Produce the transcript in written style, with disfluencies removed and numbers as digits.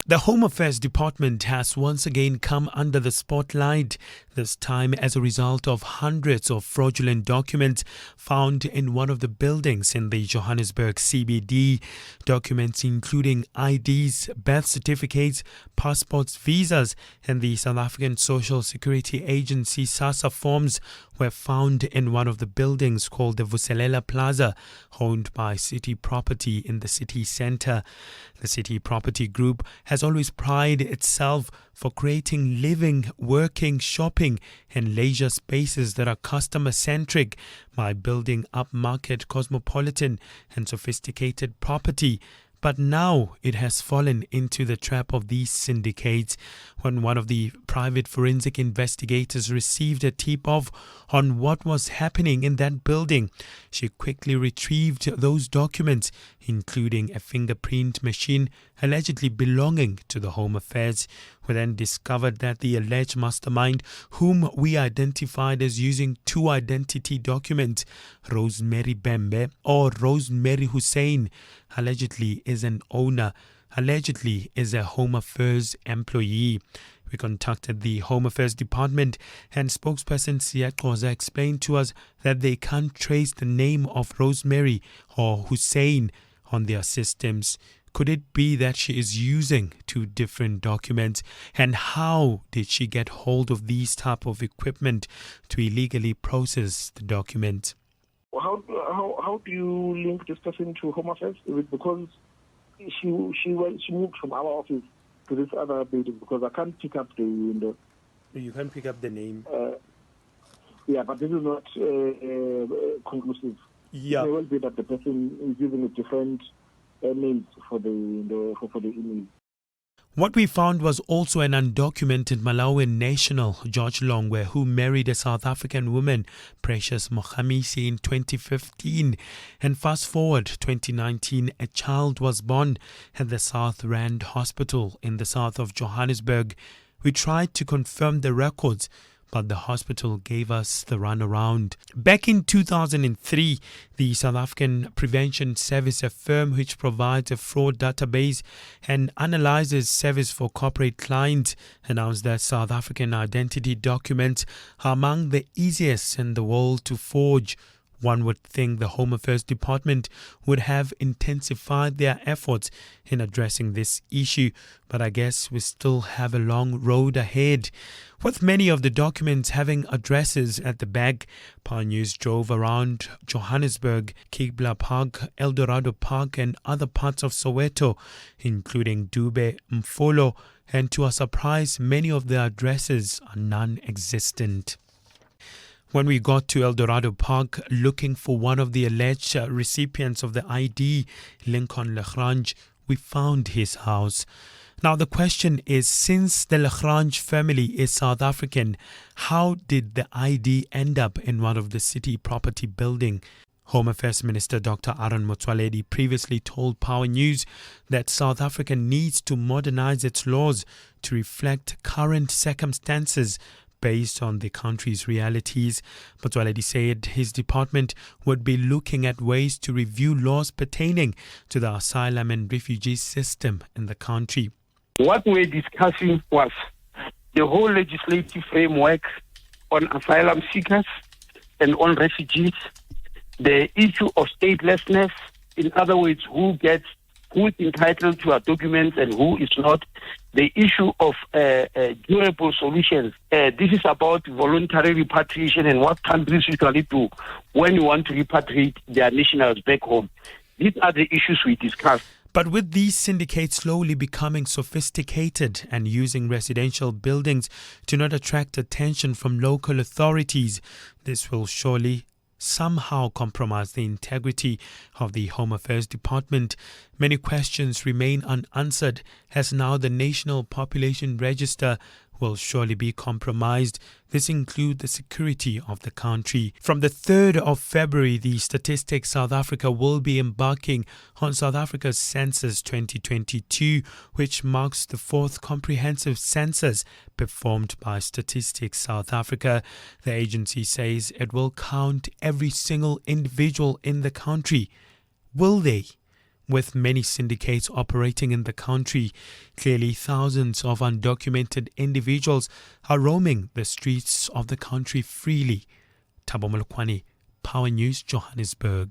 The Home Affairs Department has once again come under the spotlight, this time as a result of hundreds of fraudulent documents found in one of the buildings in the Johannesburg CBD. Documents including IDs, birth certificates, passports, visas, and the South African Social Security Agency SASSA forms were found in one of the buildings called the Vuselela Plaza, owned by City Property in the city centre. The City Property Group has always prided itself for creating living, working, shopping and leisure spaces that are customer-centric by building upmarket, cosmopolitan and sophisticated property. But now it has fallen into the trap of these syndicates. When one of the private forensic investigators received a tip-off on what was happening in that building, she quickly retrieved those documents, including a fingerprint machine allegedly belonging to the Home Affairs. We then discovered that the alleged mastermind, whom we identified as using two identity documents, Rosemary Bembe or Rosemary Hussein, allegedly is an owner, allegedly is a Home Affairs employee. We contacted the Home Affairs Department and spokesperson Siyaxoza explained to us that they can't trace the name of Rosemary or Hussein on their systems. Could it be that she is using two different documents? And how did she get hold of these type of equipment to illegally process the document? How do you link this person to Home Affairs? Is it because she moved from our office to this other building? Because I can't pick up the window. You can't pick up the name. Yeah, but this is not conclusive. Yeah. It may well be that the person is using a different names for the email. What we found was also an undocumented Malawian national, George Longwe, who married a South African woman, Precious Mohamisi, in 2015. And fast forward 2019, a child was born at the South Rand Hospital in the south of Johannesburg. We tried to confirm the records, but the hospital gave us the runaround. Back in 2003, the South African Prevention Service, a firm which provides a fraud database and analyzes service for corporate clients, announced that South African identity documents are among the easiest in the world to forge. One would think the Home Affairs Department would have intensified their efforts in addressing this issue, but I guess we still have a long road ahead. With many of the documents having addresses at the back, Power News drove around Johannesburg, Kibla Park, Eldorado Park and other parts of Soweto, including Dube, Mfolo, and to our surprise, many of the addresses are non-existent. When we got to Eldorado Park looking for one of the alleged recipients of the ID, Lincoln Lagrange, we found his house. Now the question is, since the Lagrange family is South African, how did the ID end up in one of the city property building? Home Affairs Minister Dr. Aaron Motsoaledi previously told Power News that South Africa needs to modernize its laws to reflect current circumstances based on the country's realities. Motsoaledi said his department would be looking at ways to review laws pertaining to the asylum and refugee system in the country. What we're discussing was the whole legislative framework on asylum seekers and on refugees, the issue of statelessness, in other words, who is entitled to our documents and who is not, the issue of durable solutions. This is about voluntary repatriation and what countries usually do when you want to repatriate their nationals back home. These are the issues we discussed. But with these syndicates slowly becoming sophisticated and using residential buildings to not attract attention from local authorities, this will surely somehow compromise the integrity of the Home Affairs Department. Many questions remain unanswered, as now the National Population Register will surely be compromised. This includes the security of the country. From the 3rd of February, the Statistics South Africa will be embarking on South Africa's Census 2022, which marks the 4th comprehensive census performed by Statistics South Africa. The agency says it will count every single individual in the country. Will they? With many syndicates operating in the country, clearly thousands of undocumented individuals are roaming the streets of the country freely. Thabo Molokwane, Power News, Johannesburg.